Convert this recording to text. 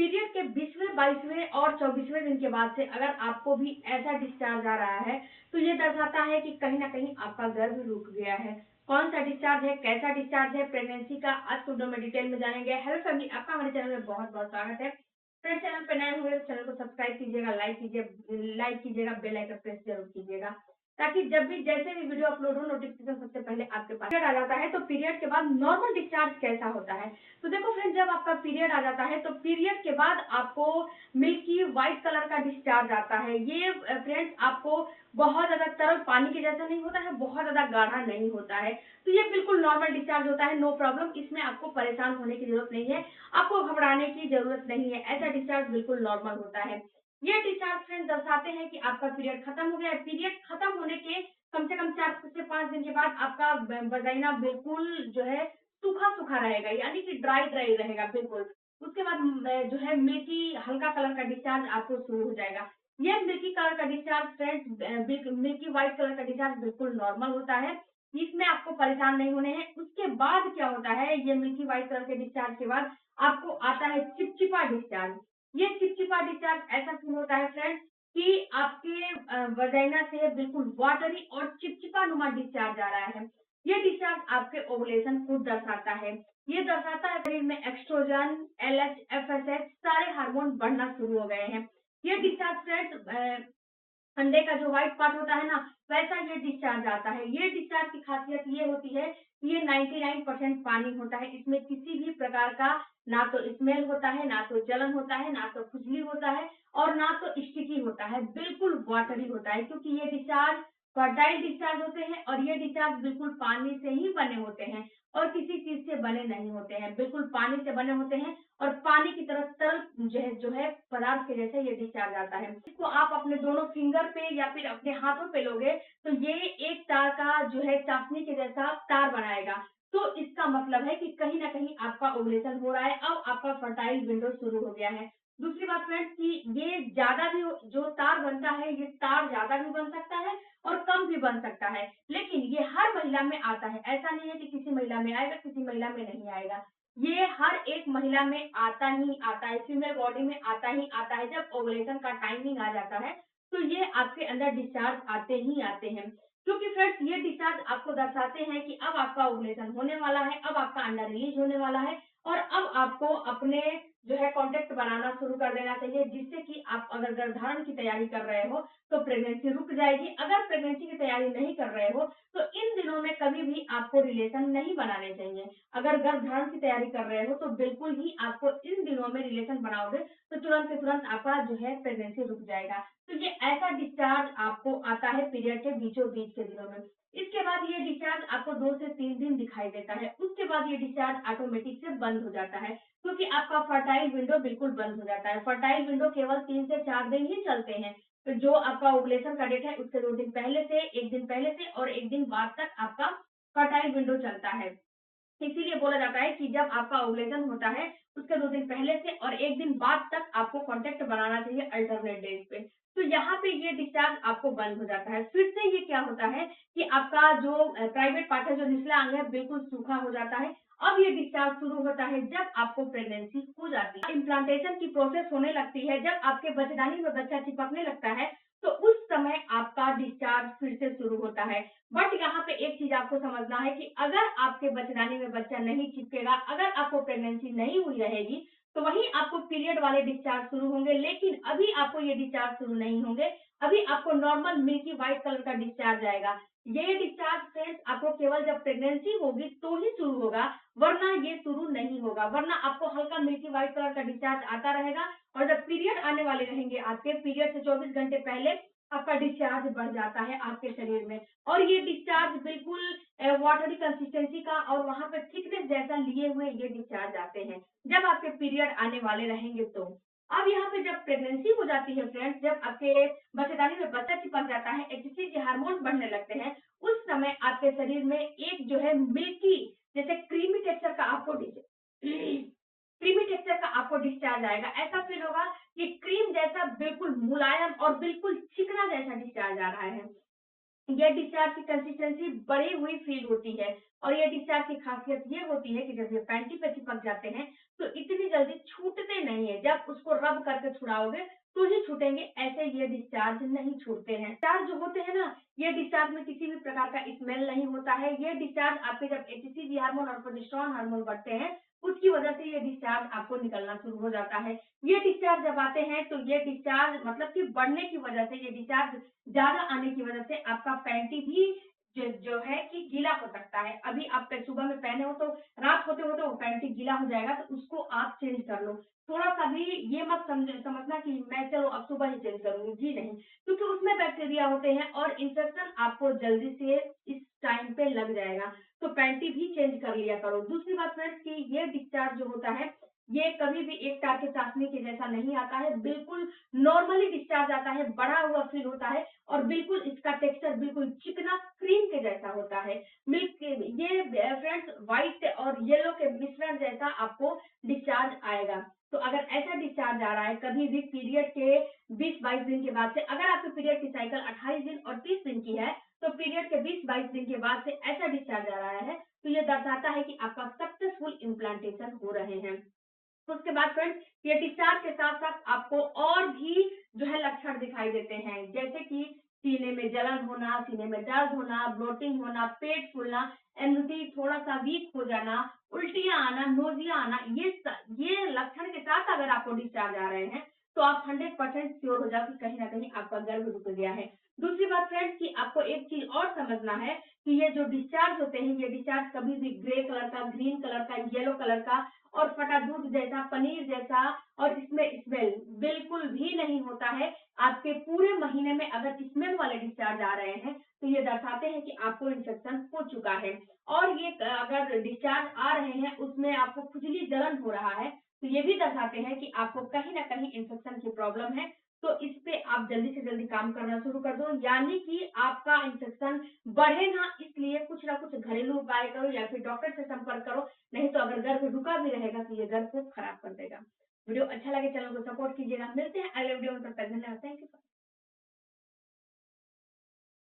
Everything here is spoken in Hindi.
पीरियड के 20वें, 22वें और 24वें दिन के बाद से अगर आपको भी ऐसा डिस्चार्ज आ रहा है तो ये दर्शाता है कि कहीं ना कहीं आपका गर्भ रुक गया है। कौन सा डिस्चार्ज है, कैसा डिस्चार्ज है, प्रेगनेंसी का आज वीडियो में डिटेल में जानेंगे। हेलो फैमिली, आपका हमारे चैनल में बहुत बहुत स्वागत है। फ्रेंड्स, चैनल पर नए हुए चैनल को सब्सक्राइब कीजिएगा, लाइक कीजिएगा, बेल आइकन प्रेस जरूर कीजिएगा ताकि जब भी जैसे भी वीडियो अपलोड हो नोटिफिकेशन सबसे पहले आपके पास आ जाता है। तो पीरियड के बाद नॉर्मल डिस्चार्ज कैसा होता है, तो देखो फ्रेंड्स, जब आपका पीरियड आ जाता है तो पीरियड के बाद आपको मिल्की व्हाइट कलर का डिस्चार्ज आता है। ये फ्रेंड्स आपको बहुत ज्यादा तरल पानी के जैसा नहीं होता है, बहुत ज्यादा गाढ़ा नहीं होता है। तो ये बिल्कुल नॉर्मल डिस्चार्ज होता है, नो प्रॉब्लम। इसमें आपको परेशान होने की जरूरत नहीं है, आपको घबराने की जरूरत नहीं है। ऐसा डिस्चार्ज बिल्कुल नॉर्मल होता है। ये डिस्चार्ज फ्रेंड दर्शाते हैं कि आपका पीरियड खत्म हो गया है। पीरियड खत्म होने के कम से कम 4 से 5 दिन के बाद आपका वजाइना बिल्कुल जो है सूखा सूखा रहेगा, यानी कि ड्राई ड्राई रहेगा बिल्कुल। उसके बाद जो है मिल्की हल्का कलर का डिस्चार्ज आपको शुरू हो जाएगा। ये मिल्की कलर का discharge friends, milky white colour का डिस्चार्ज बिल्कुल नॉर्मल होता है, इसमें आपको परेशान नहीं होने हैं। उसके बाद क्या होता है, ये मिल्की व्हाइट कलर के डिस्चार्ज के बाद आपको आता है चिपचिपा डिस्चार्ज। ये चिपचिपा डिस्चार्ज ऐसा फील होता है फ्रेंड्स कि आपके वजाइना से बिल्कुल वाटरी और चिपचिपा नुमा डिस्चार्ज आ रहा है। ये डिस्चार्ज आपके ओवुलेशन को दर्शाता है। ये दर्शाता है शरीर में एक्स्ट्रोजन, एलएच, एफएसएच सारे हार्मोन बढ़ना शुरू हो गए हैं। ये डिस्चार्ज फ्रेंड्स अंडे का जो व्हाइट पार्ट होता है ना, वैसा ये डिस्चार्ज आता है। ये डिस्चार्ज की खासियत ये होती है कि ये 99% पानी होता है। इसमें किसी भी प्रकार का ना तो स्मेल होता है, ना तो जलन होता है, ना तो खुजली होता है और ना तो स्टिकी होता है, बिल्कुल वाटरी होता है। क्योंकि ये डिस्चार्ज फर्टाइल डिस्चार्ज होते हैं और ये डिस्चार्ज बिल्कुल पानी से ही बने होते हैं और किसी चीज से बने नहीं होते हैं, बिल्कुल पानी से बने होते हैं और पानी की तरह तरल जो है पदार्थ के जैसे ये डिस्चार्ज आता है। इसको आप अपने दोनों फिंगर पे या फिर अपने हाथों पे लोगे तो ये एक तार का जो है चाशनी के जैसा तार बनाएगा। तो इसका मतलब है कि कहीं ना कहीं आपका ओवुलेशन हो रहा है, अब आपका फर्टाइल विंडो शुरू हो गया है। दूसरी बात फ्रेंड्स कि ये ज्यादा भी जो तार बनता है, ये तार ज्यादा भी बन सकता है और कम भी बन सकता है, लेकिन ये हर महिला में आता है। ऐसा नहीं है कि किसी महिला में आएगा, किसी महिला में नहीं आएगा। ये हर एक महिला में आता ही आता है, फीमेल बॉडी में आता ही आता है। जब ओवुलेशन का टाइमिंग आ जाता है तो ये आपके अंदर डिस्चार्ज आते ही आते हैं। क्योंकि फ्रेंड्स ये डिस्चार्ज आपको दर्शाते हैं कि अब आपका ओवुलेशन होने वाला है, अब आपका अंडा रिलीज होने वाला है और अब आपको अपने जो है कांटेक्ट बनाना शुरू कर देना चाहिए, जिससे कि आप अगर गर्भधारण की तैयारी कर रहे हो तो प्रेगनेंसी रुक जाएगी। अगर प्रेगनेंसी की तैयारी नहीं कर रहे हो तो इन दिनों में कभी भी आपको रिलेशन नहीं बनाने चाहिए। अगर गर्भधारण की तैयारी कर रहे हो तो बिल्कुल ही आपको इन दिनों में रिलेशन बनाओगे तो तुरंत के तुरंत आपका जो है प्रेगनेंसी रुक जाएगा। तो ये ऐसा डिस्चार्ज आपको आता है पीरियड के बीचों बीच के दिनों में। इसके बाद ये डिस्चार्ज आपको 2 से 3 दिन दिखाई देता है। उसके बाद ये डिस्चार्ज ऑटोमेटिक से बंद हो जाता है, क्योंकि आपका फर्टाइल विंडो बिल्कुल बंद हो जाता है। फर्टाइल विंडो केवल 3 से 4 दिन ही चलते हैं। तो जो आपका ओवुलेशन का डेट है उसके 2 दिन पहले से, 1 दिन पहले से और 1 दिन बाद तक आपका फर्टाइल विंडो चलता है। इसीलिए बोला जाता है कि जब आपका ओवुलेशन होता है उसके 2 दिन पहले से और 1 दिन बाद तक आपको कांटेक्ट बनाना चाहिए अल्टरनेट डेज पे। तो यहाँ पे ये डिस्चार्ज आपको बंद हो जाता है। फिर से ये क्या होता है कि आपका जो प्राइवेट पार्ट है, जो निचला अंग है, बिल्कुल सूखा हो जाता है। अब ये डिस्चार्ज शुरू होता है जब आपको प्रेगनेंसी हो जाती है, इम्प्लांटेशन की प्रोसेस होने लगती है, जब आपके बच्चेदानी में बच्चा चिपकने लगता है तो उस समय आपका डिस्चार्ज फिर से शुरू होता है। बट यहाँ पे एक चीज आपको समझना है कि अगर आपके बच्चेदानी में बच्चा नहीं चिपकेगा, अगर आपको प्रेगनेंसी नहीं हुई रहेगी तो वही आपको पीरियड वाले डिस्चार्ज शुरू होंगे, लेकिन अभी आपको ये डिस्चार्ज शुरू नहीं होंगे। अभी आपको नॉर्मल मिल्की व्हाइट कलर का डिस्चार्ज आएगा। ये डिस्चार्ज फ्रेंड्स आपको केवल जब प्रेगनेंसी होगी तो ही शुरू होगा, वरना ये शुरू नहीं होगा। वरना आपको हल्का मिल्की व्हाइट कलर का डिस्चार्ज आता रहेगा और जब पीरियड आने वाले रहेंगे, आपके पीरियड से 24 घंटे पहले आपका डिस्चार्ज बढ़ जाता है आपके शरीर में और ये डिस्चार्ज बिल्कुल वाटरी कंसिस्टेंसी का और वहां पे थिकनेस जैसा लिए हुए ये डिस्चार्ज आते हैं जब आपके पीरियड आने वाले रहेंगे। तो अब यहाँ पे जब प्रेगनेंसी हो जाती है फ्रेंड्स, जब आपके बच्चेदानी में बच्चा चिपक जाता है, एचसीजी हार्मोन बढ़ने लगते हैं, उस समय आपके शरीर में एक जो है मिल्की जैसे क्रीमी टेक्सचर का आपको क्रीमी टेक्सचर का आपको डिस्चार्ज आएगा। ऐसा फील होगा कि क्रीम जैसा बिल्कुल मुलायम और बिल्कुल चिकना जैसा डिस्चार्ज आ रहा है। ये डिस्चार्ज की कंसिस्टेंसी बढ़ी हुई फील होती है और ये डिस्चार्ज की खासियत ये होती है कि जब ये पैंटी पे चिपक जाते हैं तो इतनी जल्दी छूटते नहीं है, जब उसको रब करके छुड़ाओगे तो ही छूटेंगे, ऐसे ये डिस्चार्ज नहीं छूटते हैं। डिस्चार्ज जो होते हैं ना, ये डिस्चार्ज में किसी भी प्रकार का स्मेल नहीं होता है। ये डिस्चार्ज आपके जब एचसीजी हार्मोन और प्रोजेस्टेरोन हार्मोन बढ़ते हैं, उसकी वजह से ये डिस्चार्ज आपको निकलना शुरू हो जाता है। ये डिस्चार्ज जब आते हैं तो ये डिस्चार्ज मतलब कि बढ़ने की वजह से, ये डिस्चार्ज ज्यादा आने की वजह से आपका पैंटी भी जो है कि गीला हो सकता है। अभी आप सुबह में पहने हो तो रात होते होते वो पैंटी गीला हो जाएगा, तो उसको आप चेंज कर लो। थोड़ा सा भी ये मत समझना कि मैं चलो अब सुबह ही चेंज करूंगी, जी नहीं, क्योंकि उसमें बैक्टीरिया होते हैं और इन्फेक्शन आपको जल्दी से इस टाइम पे लग जाएगा। तो पैंटी भी चेंज कर लिया करो। दूसरी बात फ्रेंड्स कि ये डिस्चार्ज जो होता है, ये कभी भी एक तार के चाशनी के जैसा नहीं आता है, बिल्कुल नॉर्मली डिस्चार्ज आता है, बढ़ा हुआ फील होता है और बिल्कुल इसका टेक्सचर बिल्कुल चिकना क्रीम के जैसा होता है। मिल्क ये फ्रेंड्स व्हाइट और येलो के मिश्रण जैसा आपको डिस्चार्ज आएगा। तो अगर ऐसा डिस्चार्ज आ रहा है कभी भी पीरियड के 20-22 दिन के बाद से, अगर आपके पीरियड की साइकिल 28 दिन और 30 दिन की है, तो पीरियड के 20-22 दिन के बाद से ऐसा डिस्चार्ज आ रहा है, तो ये दर्शाता है कि आपका सक्सेसफुल इम्प्लांटेशन हो रहे हैं। उसके बाद फ्रेंड्स ये डिस्चार्ज के साथ साथ आपको और भी जो है लक्षण दिखाई देते हैं, जैसे कि सीने में जलन होना, सीने में दर्द होना, ब्लोटिंग होना, पेट फूलना, एनर्जी थोड़ा सा वीक हो जाना, उल्टियां आना, नोजिया आना, ये लक्षण के साथ अगर आपको डिस्चार्ज आ रहे हैं तो आप 100% श्योर हो जाओ कि कहीं ना कहीं आपका गर्भ रुक गया है। दूसरी बात फ्रेंड्स कि आपको एक चीज और समझना है कि ये जो डिस्चार्ज होते हैं, ये डिस्चार्ज कभी भी ग्रे कलर का, ग्रीन कलर का, येलो कलर का और फटा दूध जैसा, पनीर जैसा और इसमें स्मेल बिल्कुल भी नहीं होता है। आपके पूरे महीने में अगर स्मेल वाले डिस्चार्ज आ रहे हैं तो ये दर्शाते हैं कि आपको इन्फेक्शन हो चुका है। और ये अगर डिस्चार्ज आ रहे हैं उसमें आपको खुजली जलन हो रहा है, तो ये भी दर्शाते हैं कि आपको कहीं ना कहीं इन्फेक्शन की प्रॉब्लम है। तो इस पे आप जल्दी से जल्दी काम करना शुरू कर दो, यानी कि आपका इन्फेक्शन बढ़े ना, इसलिए कुछ ना कुछ घरेलू उपाय करो या फिर डॉक्टर से संपर्क करो। नहीं तो अगर गर्भ रुका भी रहेगा तो ये गर्भ को खराब कर देगा। वीडियो अच्छा लगे चैनल को सपोर्ट कीजिएगा। मिलते हैं अगले वीडियो में, तब तक धन्यवाद। Thank you.